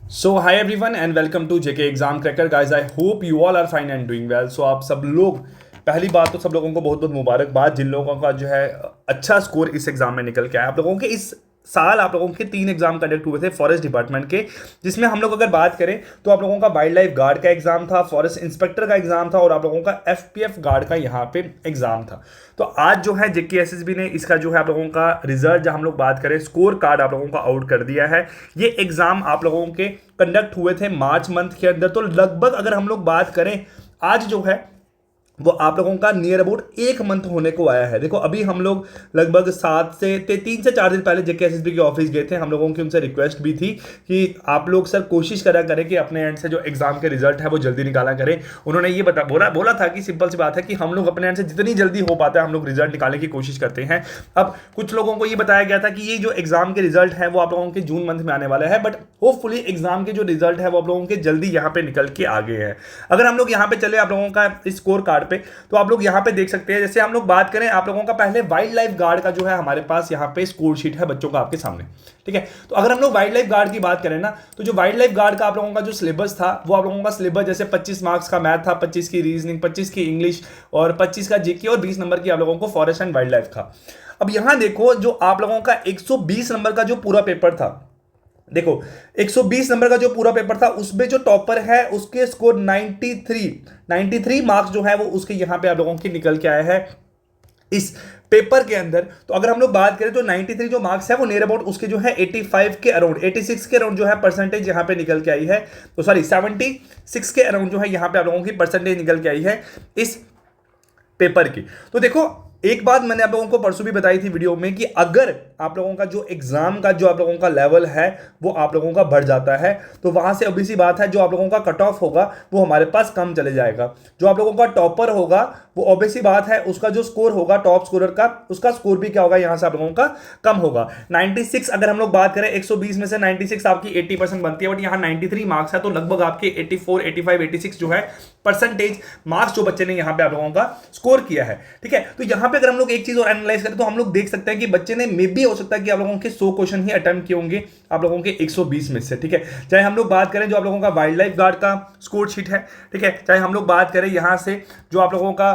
So hi everyone and welcome to JK exam cracker guys. I hope you all are fine and doing well. So आप सब लोग, पहली बात तो सब लोगों को बहुत बहुत मुबारकबाद जिन लोगों का जो है अच्छा स्कोर इस एग्जाम में निकल के आया। आप लोगों के इस साल आप लोगों के 3 एग्जाम कंडक्ट हुए थे फॉरेस्ट डिपार्टमेंट के, जिसमें हम लोग अगर बात करें तो आप लोगों का वाइल्ड लाइफ गार्ड का एग्जाम था, फॉरेस्ट इंस्पेक्टर का एग्जाम था और आप लोगों का एफपीएफ गार्ड का यहाँ पे एग्जाम था। तो आज जो है जेके एसएसबी ने इसका जो है आप लोगों का रिजल्ट, जब हम लोग बात करें स्कोर कार्ड आप लोगों का आउट कर दिया है। ये एग्जाम आप लोगों के कंडक्ट हुए थे मार्च मंथ के अंदर। तो लगभग अगर हम लोग बात करें आज जो है वो आप लोगों का नियर अबाउट 1 मंथ होने को आया है। देखो अभी हम लोग लगभग 3 से 4 दिन पहले जेके एसएसबी के ऑफिस गए थे। हम लोगों की उनसे रिक्वेस्ट भी थी कि आप लोग सर कोशिश करा करें कि अपने एंड से जो एग्जाम के रिजल्ट है वो जल्दी निकाला करें। उन्होंने ये बोला था कि सिंपल सी बात है कि हम लोग अपने एंड से जितनी जल्दी हो पाता है हम लोग रिजल्ट निकालने की कोशिश करते हैं। अब कुछ लोगों को ये बताया गया था कि ये जो एग्जाम के रिजल्ट है वो आप लोगों के जून मंथ में आने वाला है, बट होपफुली एग्जाम के जो रिजल्ट है वो आप लोगों के जल्दी यहाँ पे निकल के आ गए हैं। अगर हम लोग यहाँ पे चले आप लोगों का स्कोर कार्ड पे, तो आप लोग यहाँ पे देख सकते हैं। जैसे हम लोग बात करें आप लोगों का पहले वाइल्ड लाइफ गार्ड का जो है हमारे पास यहाँ पे स्कोर शीट है बच्चों का आपके सामने, ठीक है। तो अगर हम लोग वाइल्ड लाइफ गार्ड की बात करें ना, तो जो वाइल्ड लाइफ गार्ड का आप लोगों का जो सिलेबस था वो आप लोगों का सिलेबस जैसे 25 मार्क्स का मैथ था, 25 की रीजनिंग, 25 की इंग्लिश और 25 का जीके और 20 नंबर की आप लोगों को फॉरेस्ट एंड वाइल्ड लाइफ था। अब यहां देखो जो आप लोगों का 120 नंबर का जो पूरा पेपर था, देखो 120 नंबर का जो पूरा पेपर था उसमें जो टॉपर है उसके स्कोर 93 मार्क्स जो है वो उसके यहां पे आप लोगों के निकल के आए हैं इस पेपर के अंदर। तो अगर हम लोग बात करें तो 93 जो मार्क्स है वो नियर अबाउट उसके जो है 85 के अराउंड, 86 के अराउंड जो है परसेंटेज यहां पे निकल के आई है। तो सॉरी 76 के अराउंड जो है यहां पे आप लोगों की परसेंटेज निकल के आई है इस पेपर की। तो देखो एक बात मैंने आप लोगों को परसों भी बताई थी वीडियो में कि अगर आप लोगों का जो एग्जाम का जो आप लोगों का लेवल है वो आप लोगों का बढ़ जाता है तो वहां से obvious सी बात है जो आप लोगों का कट ऑफ होगा वो हमारे पास कम चले जाएगा। जो आप लोगों का टॉपर होगा वो obvious सी बात है उसका जो स्कोर होगा टॉप स्कोरर का, उसका स्कोर भी क्या होगा यहां से आप लोगों का कम होगा। 96 अगर हम लोग बात करें 120 में से 96 आपकी 80% बनती है, बट यहाँ 93 मार्क्स है तो लगभग आपके 84 85 86 जो है परसेंटेज मार्क्स जो बच्चे ने यहाँ पे आप लोगों का स्कोर किया है, ठीक है। तो यहाँ पे अगर हम लोग एक चीज और एनालाइज करें तो हम लोग देख सकते हैं कि बच्चे ने मे भी हो सकता है कि आप लोगों के 100 क्वेश्चन ही अटेम्प्ट किए होंगे आप लोगों के 120 में से, ठीक है। चाहे हम लोग बात करें जो आप लोगों का वाइल्ड लाइफ गार्ड का स्कोर शीट है, ठीक है, चाहे हम लोग बात करें यहां से जो आप लोगों का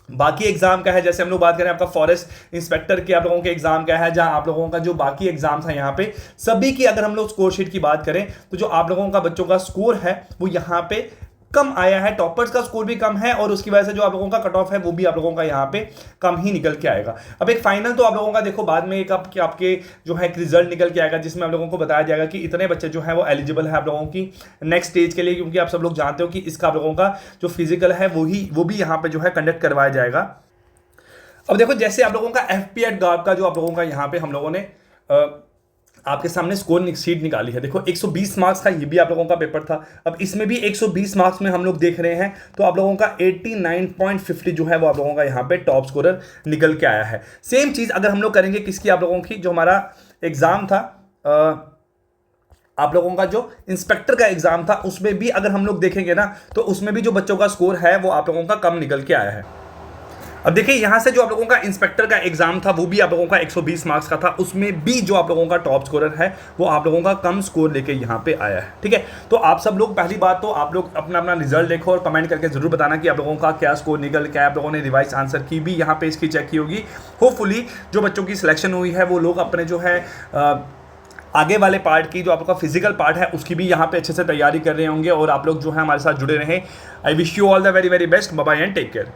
बाकी एग्जाम का है, जैसे हम लोग बात करें आपका फॉरेस्ट इंस्पेक्टर के आप लोगों के एग्जाम का है, जहां आप लोगों का जो बाकी एग्जाम था यहाँ पे सभी की अगर हम लोग स्कोर शीट की बात करें तो जो आप लोगों का बच्चों का स्कोर है वो यहाँ पे कम आया है। टॉपर्स का स्कोर भी कम है और उसकी वजह से जो आप लोगों का कट ऑफ है वो भी आप लोगों का यहाँ पे कम ही निकल के आएगा। अब एक फाइनल तो आप लोगों का देखो बाद में एक आपके जो है रिजल्ट निकल के आएगा जिसमें आप लोगों को बताया जाएगा कि इतने बच्चे जो है वो एलिजिबल है आप लोगों की नेक्स्ट स्टेज के लिए, क्योंकि आप सब लोग जानते हो कि इसका आप लोगों का जो फिजिकल है वो भी यहाँ पे जो है कंडक्ट करवाया जाएगा। अब देखो जैसे आप लोगों का एफपीएफ गार्ड का जो आप लोगों का यहाँ पे हम लोगों ने आपके सामने स्कोर शीट निकाली है। देखो 120 मार्क्स का ये भी आप लोगों का पेपर था। अब इसमें भी 120 मार्क्स में हम लोग देख रहे हैं तो आप लोगों का 89.50 जो है वो आप लोगों का यहाँ पे टॉप स्कोरर निकल के आया है। सेम चीज अगर हम लोग करेंगे किसकी, आप लोगों की जो हमारा एग्जाम था आप लोगों का जो इंस्पेक्टर का एग्जाम था उसमें भी अगर हम लोग देखेंगे ना तो उसमें भी जो बच्चों का स्कोर है वो आप लोगों का कम निकल के आया है। अब देखिए यहां से जो आप लोगों का इंस्पेक्टर का एग्जाम था वो भी आप लोगों का 120 मार्क्स का था, उसमें भी जो आप लोगों का टॉप स्कोरर है वो आप लोगों का कम स्कोर लेके यहां पे आया है, ठीक है। तो आप सब लोग पहली बात तो आप लोग अपना अपना रिजल्ट देखो और कमेंट करके जरूर बताना कि आप लोगों का क्या स्कोर निकल के, आप लोगों ने रिवाइज आंसर की भी यहाँ पे इसकी चेक की होगी। होपफुली जो बच्चों की सिलेक्शन हुई है वो लोग अपने जो है आगे वाले पार्ट की जो आपका फिजिकल पार्ट है उसकी भी यहाँ पे अच्छे से तैयारी कर रहे होंगे और आप लोग जो है हमारे साथ जुड़े रहें। I wish you all the very very best. Bye bye and take care.